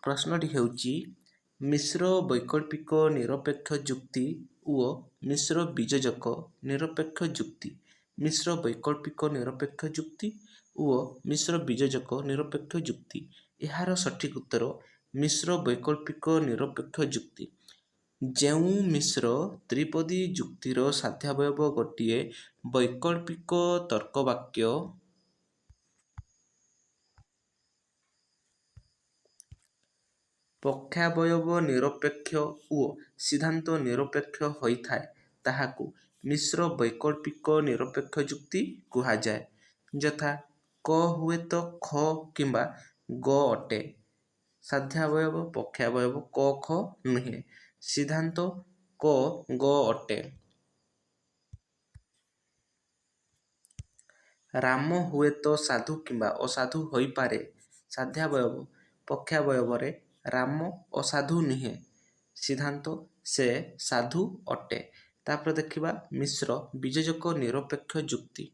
ପ୍ରଶ୍ନଟି ହେଉଛି ମିଶ୍ର ବୈକଳ୍ପିକ ନିରପେକ୍ଷ ଯୁକ୍ତି ଓ ମିଶ୍ର ବିଯୋଜକ ନିରପେକ୍ଷ ଯୁକ୍ତି। ମିଶ୍ର ବୈକଳ୍ପିକ ନିରପେକ୍ଷ ଯୁକ୍ତି ଓ ମିଶ୍ର ବିଯୋଜକ ନିରପେକ୍ଷ ଯୁକ୍ତି। ଏହାର ସଠିକ୍ ଉତ୍ତର ମିଶ୍ର ବୈକଳ୍ପିକ ନିରପେକ୍ଷ ଯୁକ୍ତି। ଯେଉଁ ମିଶ୍ର ତ୍ରିପଦୀ ଯୁକ୍ତିର ସାଧ୍ୟାବୟବ ଗୋଟିଏ ବୈକଳ୍ପିକ ତର୍କବାକ୍ୟ ପକ୍ଷାବୟବ ନିରପେକ୍ଷ ଓ ସିଦ୍ଧାନ୍ତ ନିରପେକ୍ଷ ହୋଇଥାଏ ତାହାକୁ ମିଶ୍ର ବୈକଳ୍ପିକ ନିରପେକ୍ଷ ଯୁକ୍ତି କୁହାଯାଏ। ଯଥା କ ହୁଏତ ଖ କିମ୍ବା ଗ ଅଟେ। ସାଧ୍ୟାବୟବ ପକ୍ଷାବୟବ କ ଖ ନୁହେଁ। ସିଦ୍ଧାନ୍ତ କ ଗ ଅଟେ। ରାମ ହୁଏତ ସାଧୁ କିମ୍ବା ଅସାଧୁ ହୋଇପାରେ। ସାଧ୍ୟାବୟବ ପକ୍ଷାବୟବରେ ରାମ ଅସାଧୁ ନୁହେଁ। ସିଦ୍ଧାନ୍ତ ସେ ସାଧୁ ଅଟେ। ତାପରେ ଦେଖିବା ମିଶ୍ର ବିଯୋଜକ ନିରପେକ୍ଷ ଯୁକ୍ତି।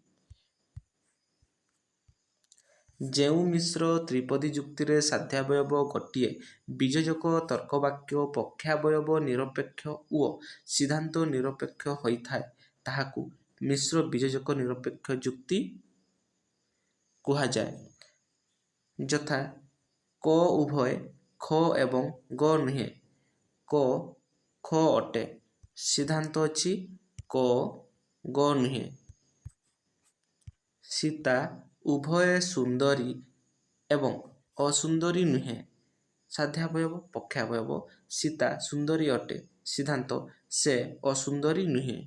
ଯେଉଁ ମିଶ୍ର ତ୍ରିପଦୀ ଯୁକ୍ତିରେ ସାଧ୍ୟାବୟବ ଗୋଟିଏ ବିଯୋଜକ ତର୍କବାକ୍ୟ ପକ୍ଷାବୟବ ନିରପେକ୍ଷ ଓ ସିଦ୍ଧାନ୍ତ ନିରପେକ୍ଷ ହୋଇଥାଏ ତାହାକୁ ମିଶ୍ର ବିଯୋଜକ ନିରପେକ୍ଷ ଯୁକ୍ତି କୁହାଯାଏ। ଯଥା କ ଉଭୟ ଖ ଏବଂ ଗ ନୁହେଁ। କ ଖ ଅଟେ। ସିଦ୍ଧାନ୍ତ ଅଛି କ ଗ ନୁହେଁ। ସୀତା ଉଭୟ ସୁନ୍ଦରୀ ଏବଂ ଅସୁନ୍ଦରୀ ନୁହେଁ। ସାଧ୍ୟାବୟବ ପକ୍ଷାବୟବ ସୀତା ସୁନ୍ଦରୀ ଅଟେ। ସିଦ୍ଧାନ୍ତ ସେ ଅସୁନ୍ଦରୀ ନୁହେଁ।